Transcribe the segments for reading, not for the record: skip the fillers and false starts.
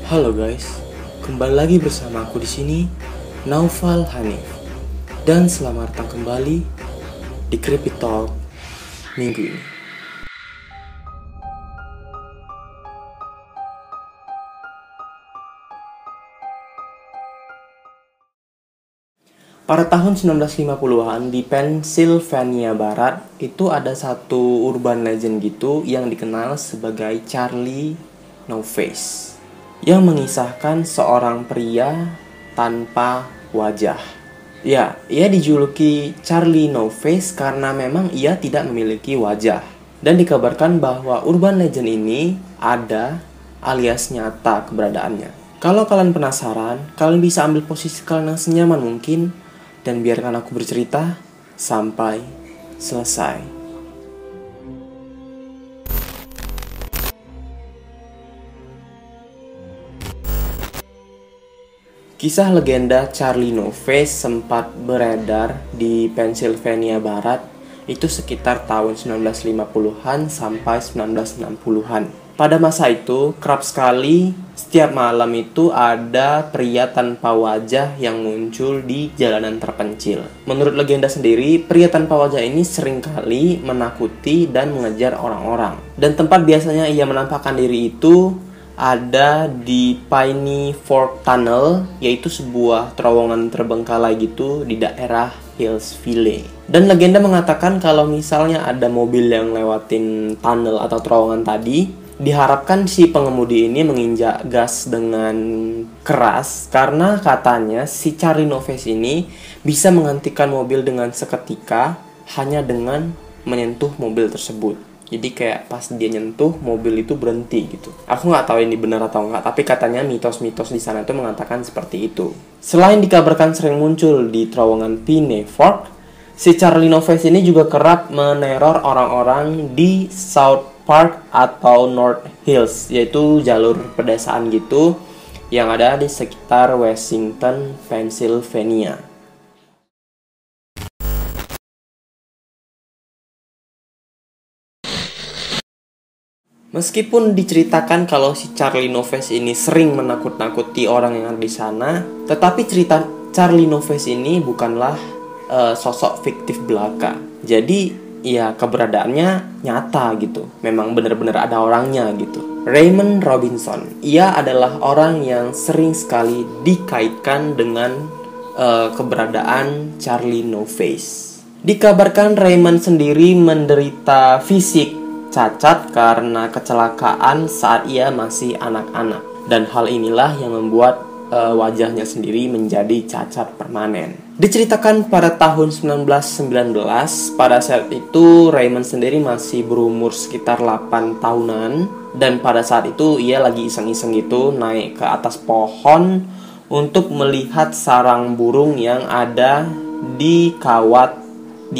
Halo guys, kembali lagi bersama aku di sini, Naufal Hanif. Dan selamat datang kembali di Creepy Talk minggu ini. Pada tahun 1950-an di Pennsylvania Barat, itu ada satu urban legend gitu yang dikenal sebagai Charlie No Face, yang mengisahkan seorang pria tanpa wajah. Ya, ia dijuluki Charlie No Face karena memang ia tidak memiliki wajah. Dan dikabarkan bahwa urban legend ini ada alias nyata keberadaannya. Kalau kalian penasaran, kalian bisa ambil posisi kalian yang senyaman mungkin dan biarkan aku bercerita sampai selesai. Kisah legenda Charlie No Face sempat beredar di Pennsylvania Barat itu sekitar tahun 1950-an sampai 1960-an. Pada masa itu, kerap sekali setiap malam itu ada pria tanpa wajah yang muncul di jalanan terpencil. Menurut legenda sendiri, pria tanpa wajah ini seringkali menakuti dan mengejar orang-orang. Dan tempat biasanya ia menampakkan diri itu ada di Piney Fork Tunnel, yaitu sebuah terowongan terbengkalai gitu di daerah Hillsville. Dan legenda mengatakan kalau misalnya ada mobil yang lewatin tunnel atau terowongan tadi, diharapkan si pengemudi ini menginjak gas dengan keras karena katanya si Charlie No Face ini bisa menghentikan mobil dengan seketika hanya dengan menyentuh mobil tersebut. Jadi kayak pas dia nyentuh, mobil itu berhenti gitu. Aku nggak tahu ini benar atau enggak, tapi katanya mitos-mitos di sana itu mengatakan seperti itu. Selain dikabarkan sering muncul di terowongan Piney Fork, si Charlie No Face ini juga kerap meneror orang-orang di South Park atau North Hills, yaitu jalur pedesaan gitu yang ada di sekitar Washington, Pennsylvania. Meskipun diceritakan kalau si Charlie No Face ini sering menakut-nakuti orang yang ada di sana, tetapi cerita Charlie No Face ini bukanlah sosok fiktif belaka. Jadi ya keberadaannya nyata gitu. Memang benar-benar ada orangnya gitu. Raymond Robinson, ia adalah orang yang sering sekali dikaitkan dengan keberadaan Charlie No Face. Dikabarkan Raymond sendiri menderita fisik cacat karena kecelakaan saat ia masih anak-anak. Dan hal inilah yang membuat wajahnya sendiri menjadi cacat permanen. Diceritakan pada tahun 1919, pada saat itu Raymond sendiri masih berumur sekitar 8 tahunan. Dan pada saat itu ia lagi iseng-iseng gitu naik ke atas pohon untuk melihat sarang burung yang ada di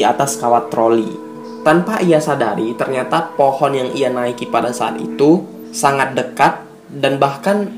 atas kawat troli. Tanpa ia sadari, ternyata pohon yang ia naiki pada saat itu sangat dekat dan bahkan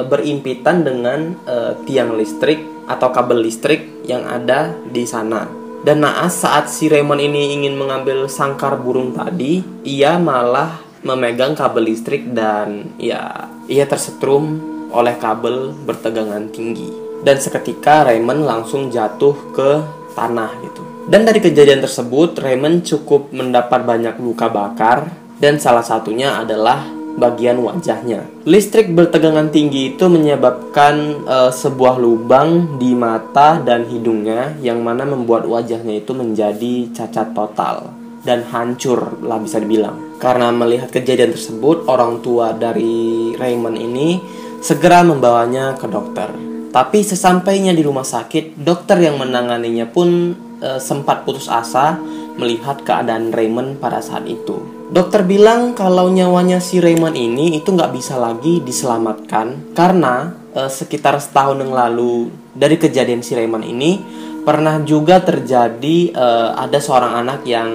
berimpitan dengan tiang listrik atau kabel listrik yang ada di sana. Dan naas saat si Raymond ini ingin mengambil sangkar burung tadi, ia malah memegang kabel listrik dan ya ia tersetrum oleh kabel bertegangan tinggi. Dan seketika Raymond langsung jatuh ke tanah gitu. Dan dari kejadian tersebut Raymond cukup mendapat banyak luka bakar dan salah satunya adalah bagian wajahnya. Listrik bertegangan tinggi itu menyebabkan sebuah lubang di mata dan hidungnya yang mana membuat wajahnya itu menjadi cacat total dan hancur lah bisa dibilang. Karena melihat kejadian tersebut, orang tua dari Raymond ini segera membawanya ke dokter. Tapi sesampainya di rumah sakit, dokter yang menanganinya pun sempat putus asa melihat keadaan Raymond pada saat itu. Dokter bilang kalau nyawanya si Raymond ini itu nggak bisa lagi diselamatkan karena sekitar setahun yang lalu dari kejadian si Raymond ini pernah juga terjadi ada seorang anak yang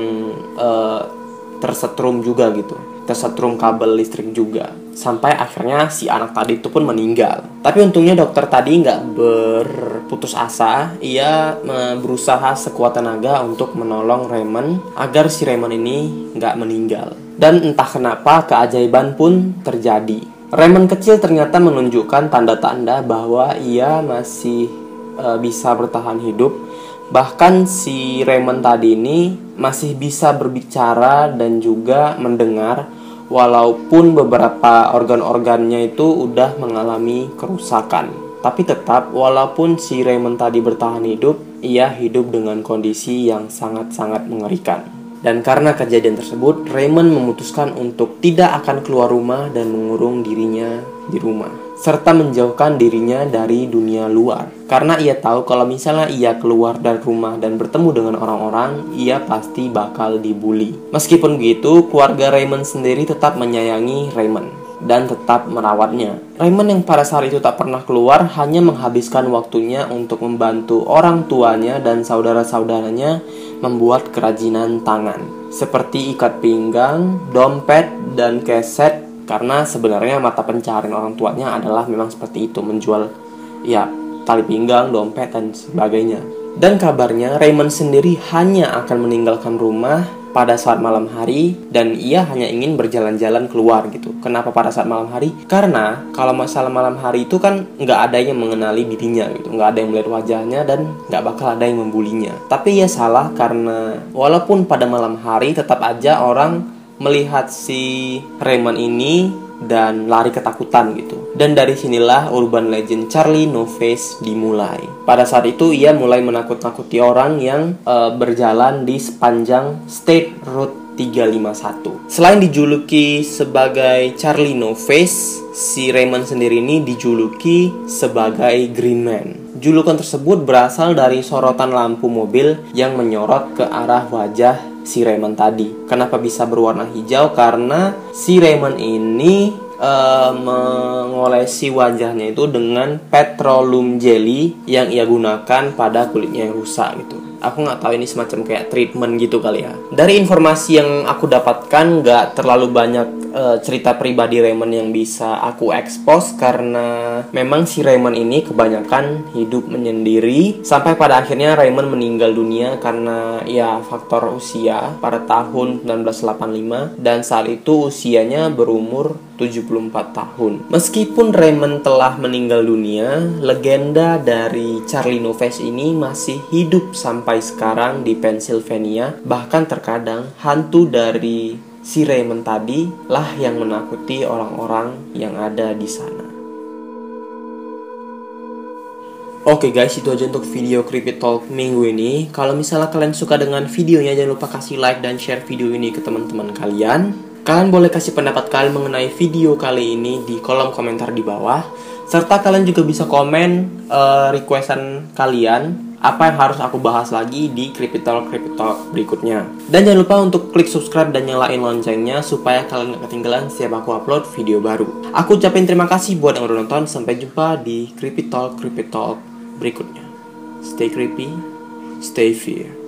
tersetrum juga gitu, tersetrum kabel listrik juga, sampai akhirnya si anak tadi itu pun meninggal. Tapi untungnya dokter tadi nggak berputus asa, ia berusaha sekuat tenaga untuk menolong Raymond agar si Raymond ini nggak meninggal. Dan entah kenapa keajaiban pun terjadi. Raymond kecil ternyata menunjukkan tanda-tanda bahwa ia masih bisa bertahan hidup. Bahkan si Raymond tadi ini masih bisa berbicara dan juga mendengar, walaupun beberapa organ-organnya itu udah mengalami kerusakan. Tapi tetap, walaupun si Raymond tadi bertahan hidup, ia hidup dengan kondisi yang sangat-sangat mengerikan. Dan karena kejadian tersebut, Raymond memutuskan untuk tidak akan keluar rumah dan mengurung dirinya di rumah, serta menjauhkan dirinya dari dunia luar. Karena ia tahu kalau misalnya ia keluar dari rumah dan bertemu dengan orang-orang, ia pasti bakal dibully. Meskipun begitu, keluarga Raymond sendiri tetap menyayangi Raymond dan tetap merawatnya. Raymond yang pada saat itu tak pernah keluar hanya menghabiskan waktunya untuk membantu orang tuanya dan saudara-saudaranya membuat kerajinan tangan seperti ikat pinggang, dompet, dan keset, karena sebenarnya mata pencaharian orang tuanya adalah memang seperti itu, menjual ya tali pinggang, dompet, dan sebagainya. Dan kabarnya Raymond sendiri hanya akan meninggalkan rumah pada saat malam hari, dan ia hanya ingin berjalan-jalan keluar gitu. Kenapa pada saat malam hari? Karena kalau masalah malam hari itu kan nggak ada yang mengenali dirinya gitu, nggak ada yang melihat wajahnya dan nggak bakal ada yang membulinya. Tapi ia salah, karena walaupun pada malam hari tetap aja orang melihat si Raymond ini dan lari ketakutan gitu. Dan dari sinilah urban legend Charlie No Face dimulai. Pada saat itu ia mulai menakut-nakuti orang yang berjalan di sepanjang State Road 351. Selain dijuluki sebagai Charlie No Face, si Raymond sendiri ini dijuluki sebagai Green Man. Julukan tersebut berasal dari sorotan lampu mobil yang menyorot ke arah wajah si Raymond tadi. Kenapa bisa berwarna hijau? Karena si Raymond ini mengolesi wajahnya itu dengan petroleum jelly yang ia gunakan pada kulitnya yang rusak gitu. Aku nggak tahu ini semacam kayak treatment gitu kali ya. Dari informasi yang aku dapatkan, nggak terlalu banyak cerita pribadi Raymond yang bisa aku expose, karena memang si Raymond ini kebanyakan hidup menyendiri sampai pada akhirnya Raymond meninggal dunia karena ya faktor usia pada tahun 1985, dan saat itu usianya berumur 74 tahun. Meskipun Raymond telah meninggal dunia, legenda dari Charlie No Face ini masih hidup sampai sekarang di Pennsylvania. Bahkan terkadang hantu dari si Raymond tadi lah yang menakuti orang-orang yang ada di sana. Oke guys, itu aja untuk video Creepy Talk minggu ini. Kalau misalnya kalian suka dengan videonya, jangan lupa kasih like dan share video ini ke teman-teman kalian. Kalian boleh kasih pendapat kalian mengenai video kali ini di kolom komentar di bawah. Serta kalian juga bisa komen requestan kalian, apa yang harus aku bahas lagi di Creepy Talk berikutnya. Dan jangan lupa untuk klik subscribe dan nyalain loncengnya supaya kalian gak ketinggalan setiap aku upload video baru. Aku ucapin terima kasih buat yang udah nonton. Sampai jumpa di Creepy Talk berikutnya. Stay creepy, stay fear.